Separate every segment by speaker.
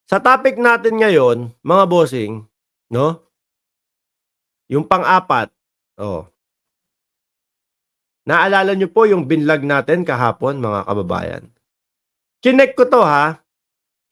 Speaker 1: Sa topic natin ngayon, mga bossing, 'no, yung pang-apat, oh, naalala niyo po yung binlog natin kahapon, mga kababayan? Chineck ko 'to, ha,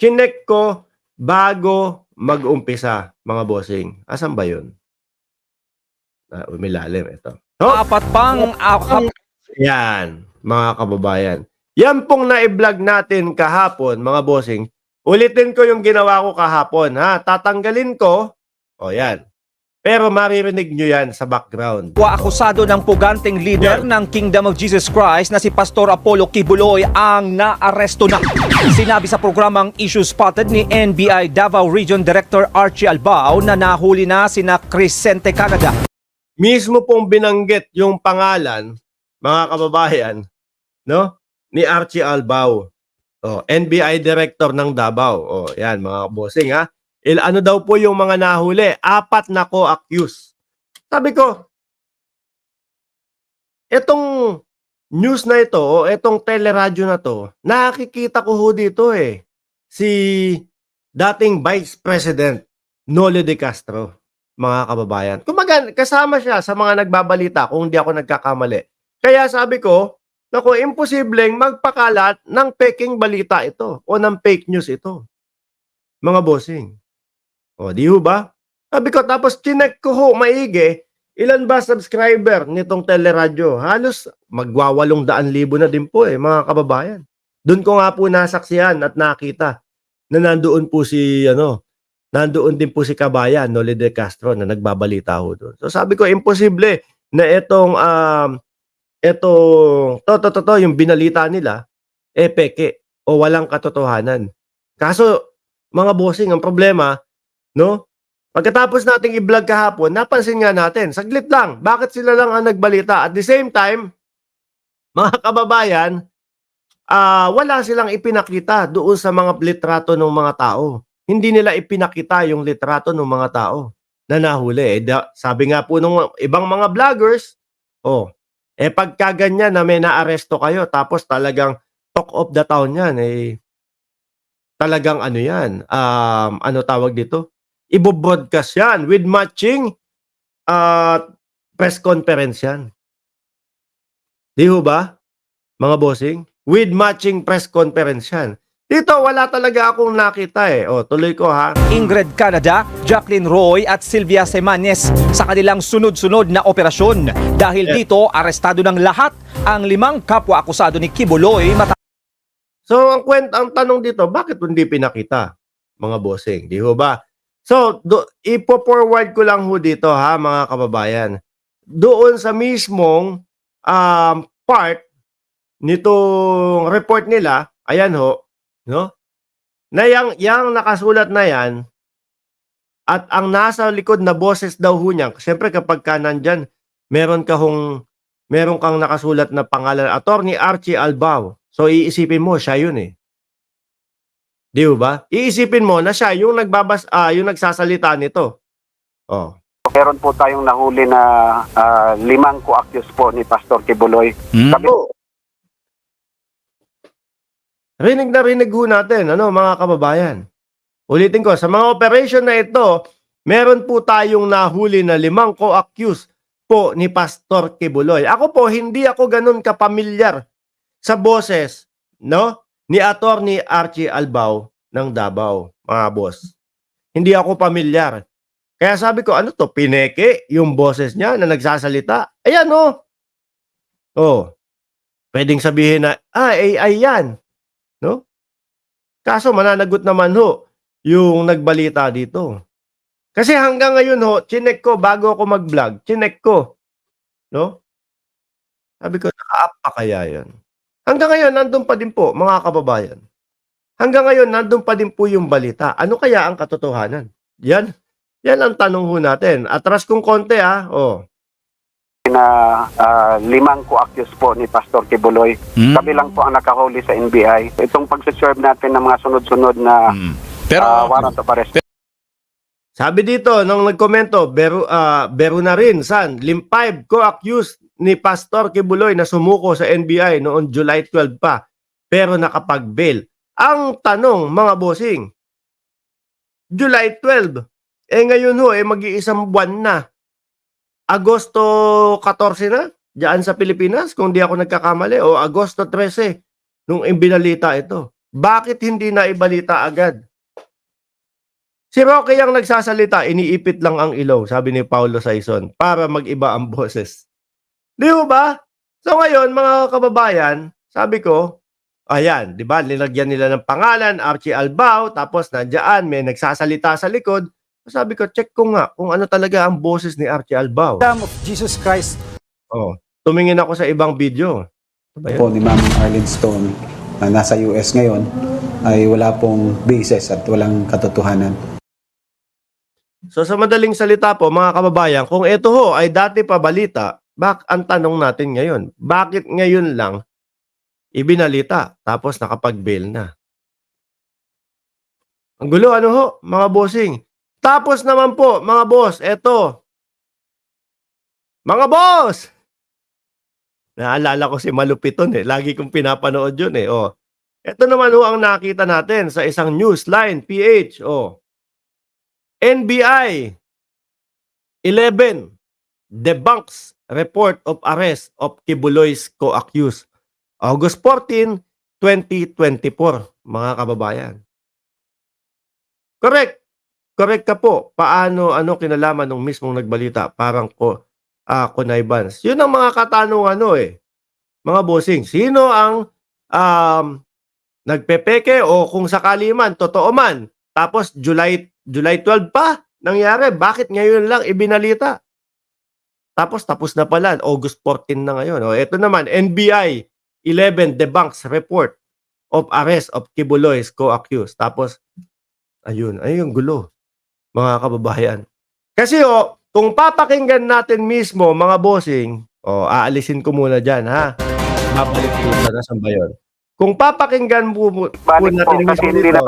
Speaker 1: chineck ko bago mag-umpisa, mga bossing. Asan ba yun? Umilalim, ito. Oh,
Speaker 2: Apat pang
Speaker 1: yan, mga kababayan. Yan pong nai-vlog natin kahapon, mga bossing. Ulitin ko yung ginawa ko kahapon, ha. Tatanggalin ko, o yan. Pero maririnig nyo yan sa background.
Speaker 2: akusado ng puganting leader ng Kingdom of Jesus Christ na si Pastor Apollo Kibuloy ang naaresto na. Sinabi sa programang Issue Spotted ni NBI Davao Region Director Archie Albao na nahuli na sina Crescente Canada.
Speaker 1: Mismo pong binanggit yung pangalan, mga kababayan, no, ni Archie Albao. NBI Director ng Davao. Yan, mga bossing, ha. Ano daw po yung mga nahuli? 4 na co-accused. Sabi ko, etong news na ito o etong teleradyo na to, nakikita ko ho dito si dating Vice President Nolo de Castro, mga kababayan. Kumbaga, kasama siya sa mga nagbabalita kung hindi ako nagkakamali. Kaya sabi ko, naku, imposibleng magpakalat ng peking balita ito o ng fake news ito, mga bossing. Di ho ba? Sabi ko, tapos chinek ko ho, maigi, ilan ba subscriber nitong teleradyo? Halos magwa-800,000 na din po mga kababayan. Doon ko nga po nasaksihan at nakita na nandoon po nandoon din po si Kabayan, Noli de Castro, na nagbabalita ho doon. So sabi ko, imposible na itong yung binalita nila, peke o walang katotohanan. Kaso, mga bossing, ang problema, no? Pagkatapos nating i-vlog kahapon, napansin nga natin, saglit lang, bakit sila lang ang nagbalita? At the same time, mga kababayan, wala silang ipinakita doon sa mga litrato ng mga tao. Hindi nila ipinakita yung litrato ng mga tao na nahuli. Sabi nga po ng ibang mga vloggers, pagka ganyan na may naaresto kayo, tapos talagang talk of the town yan, talagang ano yan, ano tawag dito? Ibo-broadcast yan with matching press conference yan. Di ho ba, mga bossing? With matching press conference yan. Dito, wala talaga akong nakita tuloy ko, ha.
Speaker 2: Ingrid Canada, Jacqueline Roy at Sylvia Semanes sa kanilang sunod-sunod na operasyon. Dahil dito, arestado ng lahat ang 5 kapwa-akusado ni Kibuloy.
Speaker 1: So, ang tanong dito, bakit hindi pinakita, mga bossing? Di ho ba? So, ipo-forward ko lang ho dito, ha, mga kababayan. Doon sa mismong part nitong report nila, ayan ho, no? Na yang nakasulat na yan, at ang nasa likod na boses daw ho niya, siyempre kapag ka nandyan, meron kang nakasulat na pangalan, Attorney Archie Albao. So, iisipin mo, siya yun Di ba? Iisipin mo na siya yung yung nagsasalita nito.
Speaker 3: Meron po tayong nahuli na 5 co-accused po ni Pastor Kibuloy.
Speaker 1: Rinig na rinig ho natin, mga kababayan. Ulitin ko, sa mga operation na ito, meron po tayong nahuli na 5 co-accused po ni Pastor Kibuloy. Ako po, hindi ako ganun kapamilyar sa boses, ni Attorney Archie Albao ng Davao, mga boss. Hindi ako pamilyar. Kaya sabi ko, ano to, pineke yung boses niya na nagsasalita? Ayan, pwedeng sabihin na, AI yan. No? Kaso mananagot naman yung nagbalita dito. Kasi hanggang ngayon chinek ko bago ako mag-vlog, chinek ko. No? Sabi ko, naka-up pa kaya yan? Hanggang ngayon, nandun pa din po, mga kababayan. Hanggang ngayon, nandun pa din po yung balita. Ano kaya ang katotohanan? Yan ang tanong ho natin. Atras kong konti,
Speaker 3: Na 5 co-accused po ni Pastor Kibuloy. Kami lang po ang nakahuli sa NBI. Itong pag-serve natin ng mga sunod-sunod na warrant of arrest.
Speaker 1: Sabi dito, nung nagkomento, bero na rin, San, 5 co-accused ni Pastor Kibuloy na sumuko sa NBI noong July 12 pa, pero nakapag-bail. Ang tanong, mga bossing, July 12. Ngayon ho, mag-iisang buwan na. Agosto 14 na, diyan sa Pilipinas, kung di ako nagkakamali, o Agosto 13, nung ibinalita ito. Bakit hindi na ibalita agad? Si Roque ang nagsasalita, iniipit lang ang ilaw, sabi ni Paulo Saison, para mag-iba ang boses. Di ba? So ngayon, mga kababayan, sabi ko, ayan, di ba, nilagyan nila ng pangalan, Archie Albao, tapos nandiyan, may nagsasalita sa likod. Sabi ko, check ko nga kung ano talaga ang boses ni Archie Albao.
Speaker 2: Kingdom of Jesus Christ.
Speaker 1: Oh, tumingin ako sa ibang video. Ano ba yun?
Speaker 4: Po ni Ma'am Arlene Stone na nasa US ngayon ay wala pong basis at walang katotohanan.
Speaker 1: So sa madaling salita po, mga kababayan, kung ito ho ay dati pa balita, ang tanong natin ngayon, bakit ngayon lang ibinalita tapos nakapag-bail na? Ang gulo, ano ho, mga bossing. Tapos naman po, mga boss, eto. Mga boss! Naalala ko si Malupiton lagi kong pinapanood yun Oh. Ito naman ho ang nakita natin sa isang Newsline PH. NBI 11 debunks report of arrest of Kibuloy's co-accused. August 14, 2024, mga kababayan. Correct. Correct ka po. Paano, kinalaman nung mismong nagbalita? Parang connivance. Yun ang mga katanungan, mga bossing. Sino ang nagpepeke o kung sakali man, totoo man? Tapos July 12 pa nangyari. Bakit ngayon lang ibinalita? Tapos na pala. August 14 na ngayon. Ito naman, NBI 11 debunks report of arrest of Kibuloy's co-accused. Tapos, ayun gulo, mga kababayan. Kasi kung papakinggan natin mismo, mga bossing, aalisin ko muna dyan, ha? Babalik ko na sa bayon. Kung papakinggan po natin mismo dito,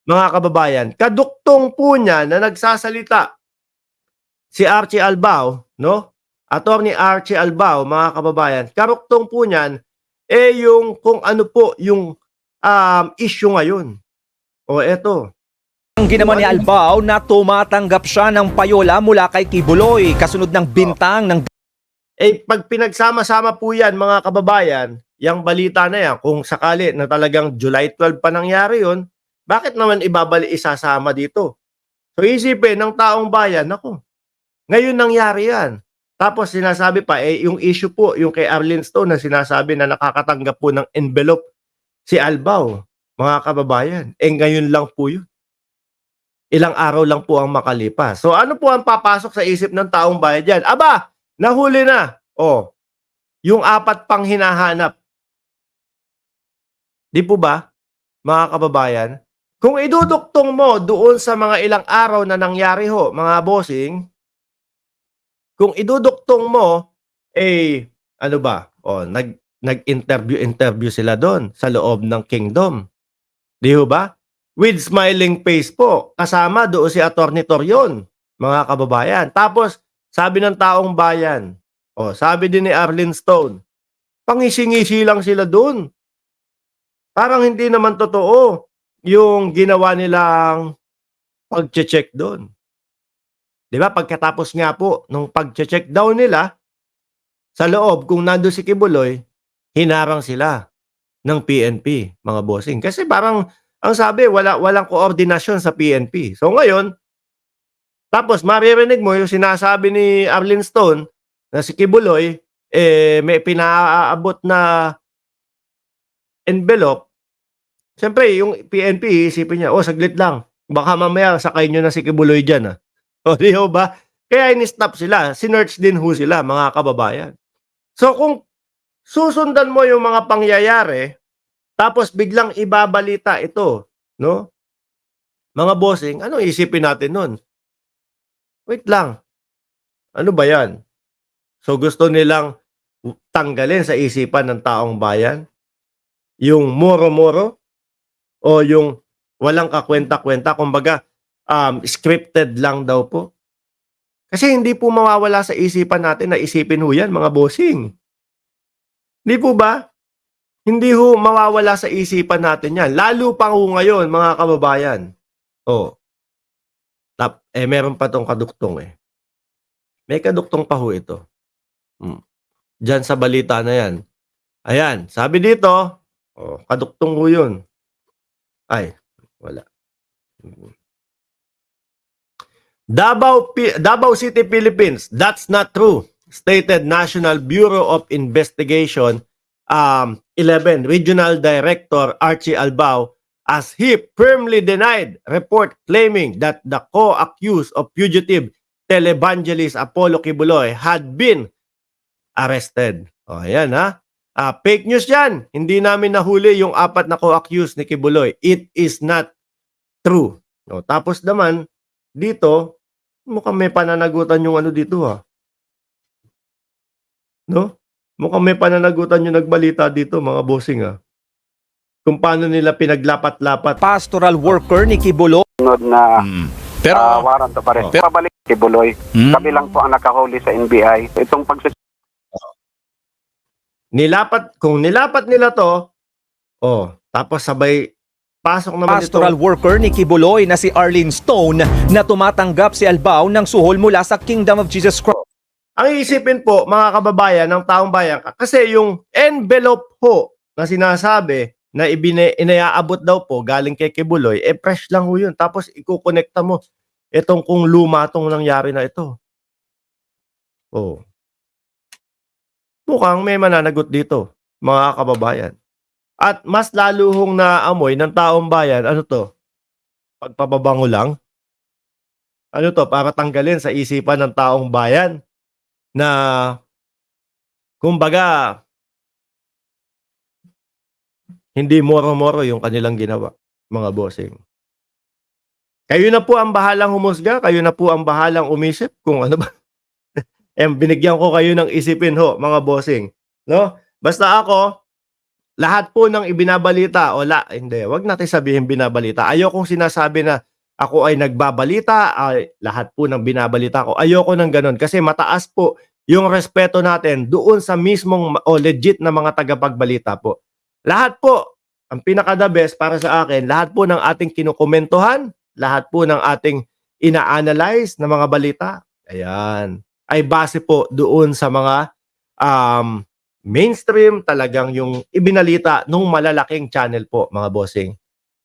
Speaker 1: mga kababayan, kaduktong po niya na nagsasalita si Archie Albao, no? Attorney Archie Albao, mga kababayan, kaduktong po niyan, yung kung ano po yung issue ngayon. Eto.
Speaker 2: Ang ginawa ni Albao na tumatanggap siya ng payola mula kay Kibuloy kasunod ng bintang ng
Speaker 1: Pag pinagsama-sama po yan, mga kababayan, yung balita na yan, kung sakali na talagang July 12 pa nangyari yun, bakit naman isasama dito? So isipin ng taong bayan, ngayon nangyari yan. Tapos sinasabi pa, yung issue po, yung kay Arlene Stone na sinasabi na nakakatanggap po ng envelope si Albao, mga kababayan. Ngayon lang po yun. Ilang araw lang po ang makalipas. So ano po ang papasok sa isip ng taong bayan dyan? Aba, nahuli na. Yung 4 pang hinahanap. Di po ba, mga kababayan? Kung iduduktong mo doon sa mga ilang araw na nangyari mga bossing, kung iduduktong mo, nag-interview sila doon sa loob ng kingdom. Di ba? With smiling face po. Kasama doon si Attorney Torion, mga kababayan. Tapos, sabi ng taong bayan, sabi din ni Arlene Stone, pangisi-ngisi lang sila doon. Parang hindi naman totoo yung ginawa nilang pag-check doon. Di ba? Pagkatapos nga po, nung pag-check daw nila, sa loob, kung nando si Kibuloy, hinarang sila ng PNP, mga bossing. Kasi parang, ang sabi, walang koordinasyon sa PNP. So ngayon, tapos maririnig mo yung sinasabi ni Arlene Stone na si Kibuloy, may pinaabot na envelope. Siyempre, yung PNP, isipin niya, saglit lang. Baka mamaya sakay nyo na si Kibuloy dyan. Di ba? Kaya in-stop sila. Sinearch din sila, mga kababayan. So kung susundan mo yung mga pangyayari, tapos biglang ibabalita ito, no? Mga bossing, ano isipin natin nun? Wait lang. Ano ba yan? So gusto nilang tanggalin sa isipan ng taong bayan yung moro-moro o yung walang kakwenta-kwenta, kumbaga scripted lang daw po. Kasi hindi po mawawala sa isipan natin na isipin yan, mga bossing. Hindi po ba? Hindi mawawala sa isipan natin yan. Lalo pa ngayon, mga kababayan. Meron pa tong kaduktong eh. May kaduktong pa ho ito. Diyan sa balita na yan. Ayan, sabi dito, kaduktong ho yun. Ay, wala. Davao City, Philippines. That's not true, stated National Bureau of Investigation 11 Regional Director Archie Albao as he firmly denied report claiming that the co-accused of fugitive televangelist Apollo Kibuloy had been arrested. Ayan ha. Fake news yan. Hindi namin nahuli yung 4 na co-accused ni Kibuloy. It is not true. Tapos naman, dito, mukhang may pananagutan yung ano dito ha. No? Mukhang may pananagutan yung nagbalita dito mga bossing ha. Kung paano nila pinaglapat-lapat.
Speaker 2: Pastoral worker ni Kibuloy.
Speaker 3: Sunod na
Speaker 5: Pero
Speaker 3: warrant of arrest. Pabalik kay Buloy. Kami lang po ang nakahuli sa NBI. Itong
Speaker 1: Kung nilapat nila to, tapos sabay pasok naman
Speaker 2: Pastoral worker ni Kibuloy na si Arlene Stone na tumatanggap si Albao ng suhol mula sa Kingdom of Jesus Christ.
Speaker 1: Ang iisipin po, mga kababayan, ng taong bayan, kasi yung envelope ho na sinasabi na inaabot daw po galing kay Kibuloy, fresh lang ho yun. Tapos ikukonekta mo itong kung luma itong nangyari na ito. Mukhang may mananagot dito, mga kababayan. At mas lalo hong naamoy ng taong bayan, ano to? Pagpapabango lang? Ano to? Para tanggalin sa isipan ng taong bayan na kumbaga hindi moro-moro yung kanilang ginawa, mga bossing. Kayo na po ang bahalang humusga, kayo na po ang bahalang umisip kung ano ba. Binigyan ko kayo ng isipin ho, mga bossing. No? Basta ako, lahat po ng ibinabalita, hindi, wag natin sabihin binabalita. Ayokong sinasabi na ako ay nagbabalita, lahat po ng binabalita ko. Ayoko ng ganun kasi mataas po yung respeto natin doon sa mismong legit na mga tagapagbalita po. Lahat po, ang pinaka-the best para sa akin, lahat po ng ating kinukomentuhan, lahat po ng ating ina-analyze na mga balita, ayan, ay base po doon sa mga mainstream talagang yung ibinalita nung malalaking channel po, mga bossing.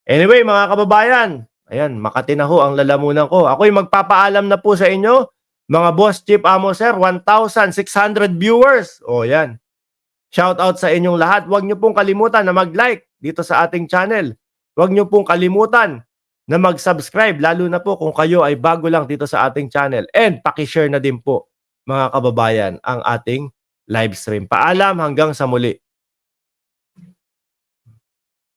Speaker 1: Anyway, mga kababayan, ayan, Makati na ho ang lalamunan ko. Ako'y magpapaalam na po sa inyo, mga boss, chief, amo, sir, 1,600 viewers. Yan. Shout out sa inyong lahat. Huwag niyo pong kalimutan na mag-like dito sa ating channel. Huwag niyo pong kalimutan na mag-subscribe, lalo na po kung kayo ay bago lang dito sa ating channel. And paki-share na din po, mga kababayan, ang ating live stream. Paalam hanggang sa muli.